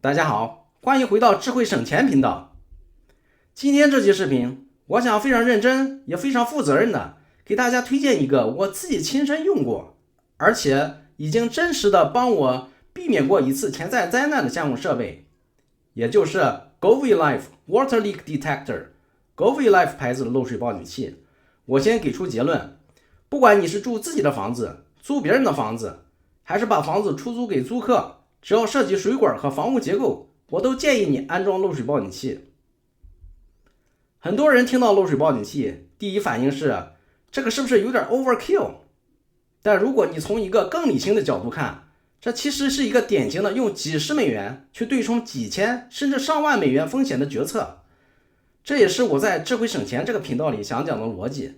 大家好，欢迎回到智慧省钱频道。今天这期视频，我想非常认真也非常负责任的给大家推荐一个我自己亲身用过，而且已经真实的帮我避免过一次潜在灾难的家用设备，也就是 GoVLife Water Leak Detector。GoVLife 牌子的漏水报警器。我先给出结论，不管你是住自己的房子、租别人的房子，还是把房子出租给租客，只要涉及水管和房屋结构，我都建议你安装漏水报警器。很多人听到漏水报警器，第一反应是这个是不是有点 overkill？ 但如果你从一个更理性的角度看，这其实是一个典型的用几十美元去对冲几千甚至上万美元风险的决策。这也是我在智慧省钱这个频道里想讲的逻辑。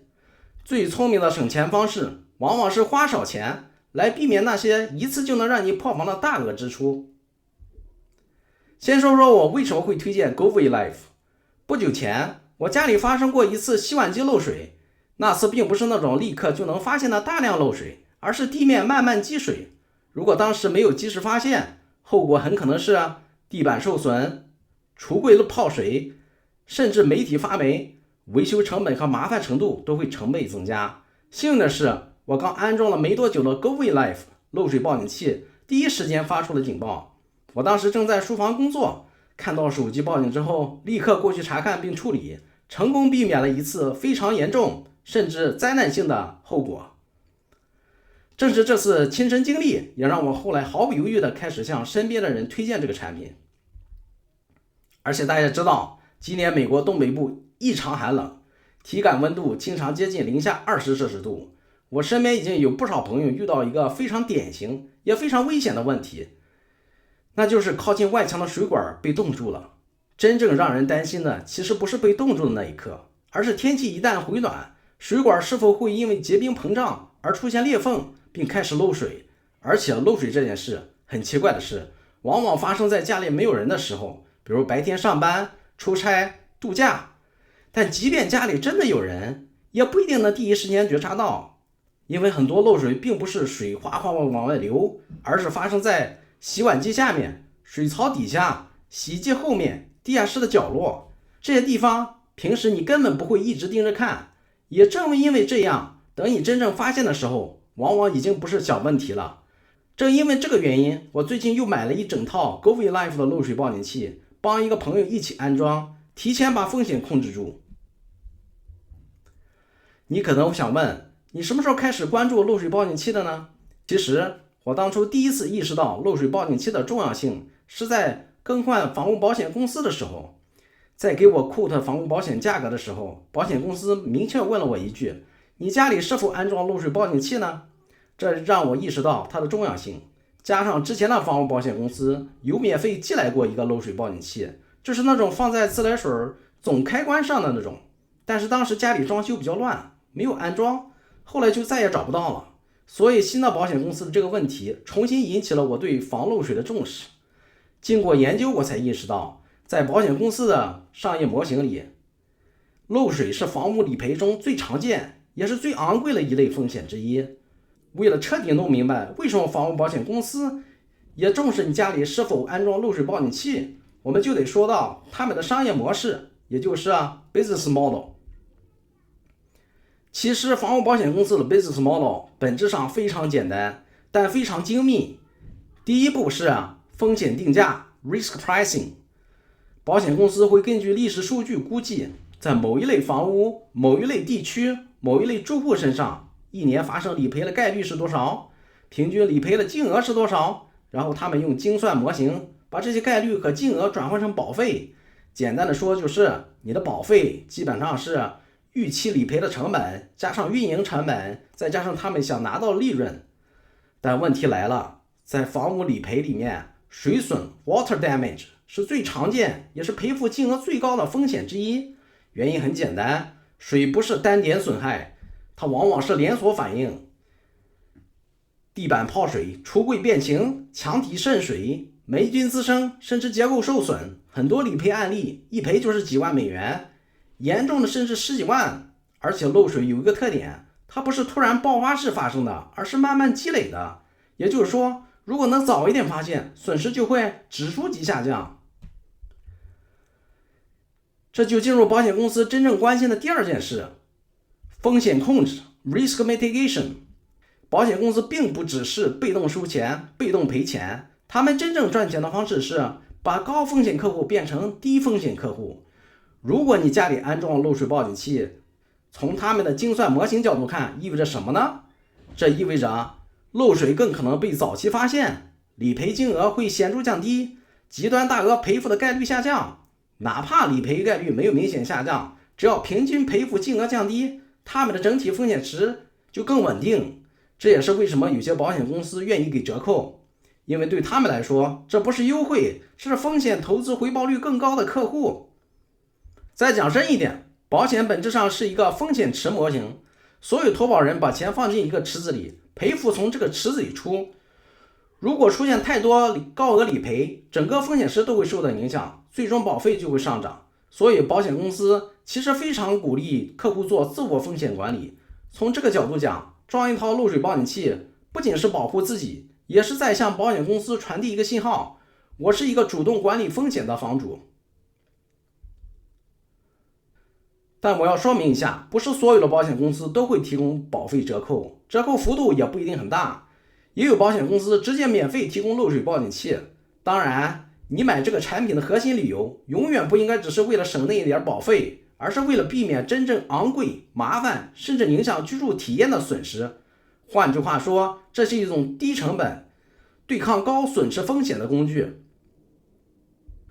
最聪明的省钱方式往往是花少钱来避免那些一次就能让你破防的大额支出。先说说我为什么会推荐 GoVLife。 不久前我家里发生过一次洗碗机漏水，那次并不是那种立刻就能发现的大量漏水，而是地面慢慢积水。如果当时没有及时发现，后果很可能是地板受损、橱柜泡水，甚至媒体发霉，维修成本和麻烦程度都会成倍增加。幸运的是，我刚安装了没多久的 GoVLife 漏水报警器第一时间发出了警报。我当时正在书房工作，看到手机报警之后，立刻过去查看并处理，成功避免了一次非常严重甚至灾难性的后果。正是这次亲身经历，也让我后来毫不犹豫地开始向身边的人推荐这个产品。而且大家知道，今年美国东北部异常寒冷，体感温度经常接近-20°C。我身边已经有不少朋友遇到一个非常典型也非常危险的问题，那就是靠近外墙的水管被冻住了。真正让人担心的其实不是被冻住的那一刻，而是天气一旦回暖，水管是否会因为结冰膨胀而出现裂缝并开始漏水。而且漏水这件事很奇怪的是，往往发生在家里没有人的时候，比如白天上班、出差、度假。但即便家里真的有人，也不一定能第一时间觉察到，因为很多漏水并不是水哗哗往外流，而是发生在洗碗机下面、水槽底下、洗衣机后面、地下室的角落，这些地方平时你根本不会一直盯着看。也正因为这样，等你真正发现的时候，往往已经不是小问题了。正因为这个原因，我最近又买了一整套 GoVLife 的漏水报警器，帮一个朋友一起安装，提前把风险控制住。你可能想问，你什么时候开始关注漏水报警器的呢？其实我当初第一次意识到漏水报警器的重要性，是在更换房屋保险公司的时候。在给我 quote 房屋保险价格的时候，保险公司明确问了我一句，你家里是否安装漏水报警器呢？这让我意识到它的重要性。加上之前的房屋保险公司有免费寄来过一个漏水报警器，就是那种放在自来水总开关上的那种，但是当时家里装修比较乱，没有安装，后来就再也找不到了。所以新的保险公司的这个问题重新引起了我对防漏水的重视。经过研究，我才意识到，在保险公司的商业模型里，漏水是房屋理赔中最常见也是最昂贵的一类风险之一。为了彻底弄明白为什么房屋保险公司也重视你家里是否安装漏水报警器，我们就得说到他们的商业模式，也就是 business model。 其实房屋保险公司的 business model 本质上非常简单，但非常精密。第一步是风险定价 risk pricing。 保险公司会根据历史数据估计，在某一类房屋、某一类地区、某一类住户身上，一年发生理赔的概率是多少，平均理赔的金额是多少，然后他们用精算模型把这些概率和金额转换成保费。简单的说，就是你的保费基本上是预期理赔的成本加上运营成本，再加上他们想拿到的利润。但问题来了，在房屋理赔里面，水损 water damage 是最常见也是赔付金额最高的风险之一。原因很简单，水不是单点损害，它往往是连锁反应。地板泡水、橱柜变形、墙体渗水、霉菌滋生，甚至结构受损，很多理赔案例一赔就是几万美元，严重的甚至十几万。而且漏水有一个特点，它不是突然爆发式发生的，而是慢慢积累的。也就是说，如果能早一点发现，损失就会指数级下降。这就进入保险公司真正关心的第二件事，风险控制 （risk mitigation）。保险公司并不只是被动收钱、被动赔钱，他们真正赚钱的方式是把高风险客户变成低风险客户。如果你家里安装漏水报警器，从他们的精算模型角度看，意味着什么呢？这意味着漏水更可能被早期发现，理赔金额会显著降低，极端大额赔付的概率下降。哪怕理赔概率没有明显下降，只要平均赔付金额降低，他们的整体风险值就更稳定。这也是为什么有些保险公司愿意给折扣，因为对他们来说，这不是优惠，是风险投资回报率更高的客户。再讲深一点，保险本质上是一个风险池模型，所有投保人把钱放进一个池子里，赔付从这个池子里出。如果出现太多高额理赔，整个风险池都会受到影响，最终保费就会上涨。所以保险公司其实非常鼓励客户做自我风险管理。从这个角度讲，装一套漏水报警器不仅是保护自己，也是在向保险公司传递一个信号，我是一个主动管理风险的房主。但我要说明一下，不是所有的保险公司都会提供保费折扣，折扣幅度也不一定很大。也有保险公司直接免费提供漏水报警器。当然，你买这个产品的核心理由永远不应该只是为了省那一点保费，而是为了避免真正昂贵、麻烦甚至影响居住体验的损失。换句话说，这是一种低成本对抗高损失风险的工具。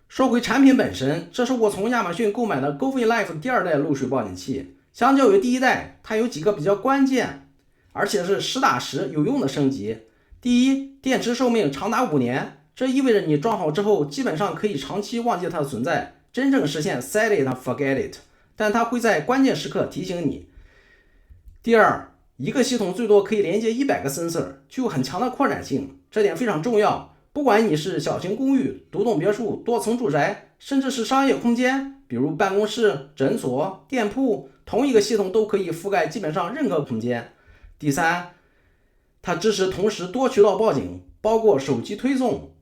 说回产品本身，这是我从亚马逊购买的 GoViLife 第二代漏水报警器。相较于第一代，它有几个比较关键而且是实打实有用的升级。第一，电池寿命长达5年，这意味着你装好之后基本上可以长期忘记它的存在，真正实现 set it and forget it， 但它会在关键时刻提醒你。第二，一个系统最多可以连接100个 sensor， 具有很强的扩展性，这点非常重要。不管你是小型公寓、独栋别墅、多层住宅，甚至是商业空间，比如办公室、诊所、店铺，同一个系统都可以覆盖基本上任何空间。第三，它支持同时多渠道报警，包括手机推送、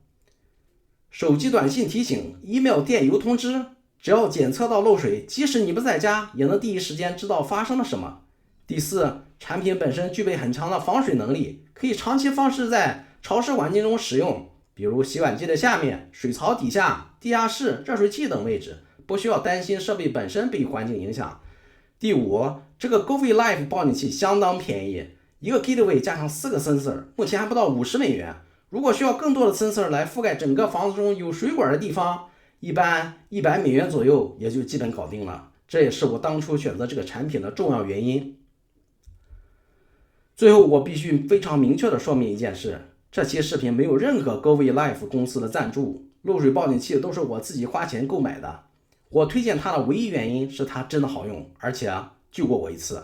手机短信提醒、email 电邮通知，只要检测到漏水，即使你不在家，也能第一时间知道发生了什么。第四，产品本身具备很强的防水能力，可以长期放置在潮湿环境中使用，比如洗碗机的下面、水槽底下、地下室、热水器等位置，不需要担心设备本身被环境影响。第五，这个 GoViLife 报警器相当便宜，一个 Gateway 加上4个 sensor， 目前还不到50美元。如果需要更多的 sensor 来覆盖整个房子中有水管的地方，一般100美元左右也就基本搞定了。这也是我当初选择这个产品的重要原因。最后，我必须非常明确的说明一件事，这期视频没有任何 GoViLife 公司的赞助，漏水报警器都是我自己花钱购买的。我推荐它的唯一原因是它真的好用，而且救过我一次。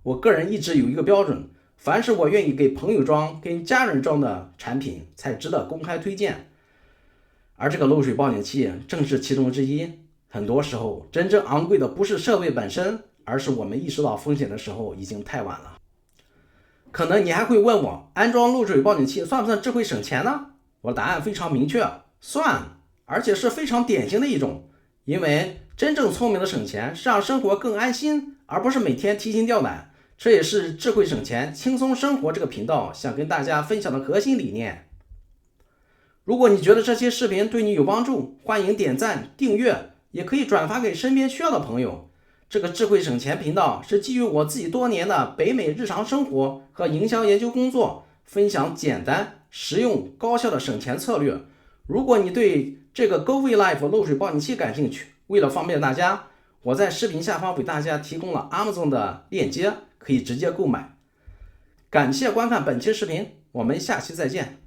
我个人一直有一个标准，凡是我愿意给朋友装、跟家人装的产品才值得公开推荐，而这个漏水报警器正是其中之一。很多时候，真正昂贵的不是设备本身，而是我们意识到风险的时候已经太晚了。可能你还会问我，安装漏水报警器算不算智慧省钱呢？我的答案非常明确，算，而且是非常典型的一种。因为真正聪明的省钱是让生活更安心，而不是每天提心吊胆。这也是智慧省钱轻松生活这个频道想跟大家分享的核心理念。如果你觉得这些视频对你有帮助，欢迎点赞订阅，也可以转发给身边需要的朋友。这个智慧省钱频道是基于我自己多年的北美日常生活和营销研究工作，分享简单、实用、高效的省钱策略。如果你对这个 GoViLife 漏水报警器感兴趣，为了方便大家，我在视频下方为大家提供了 Amazon 的链接，可以直接购买。感谢观看本期视频，我们下期再见。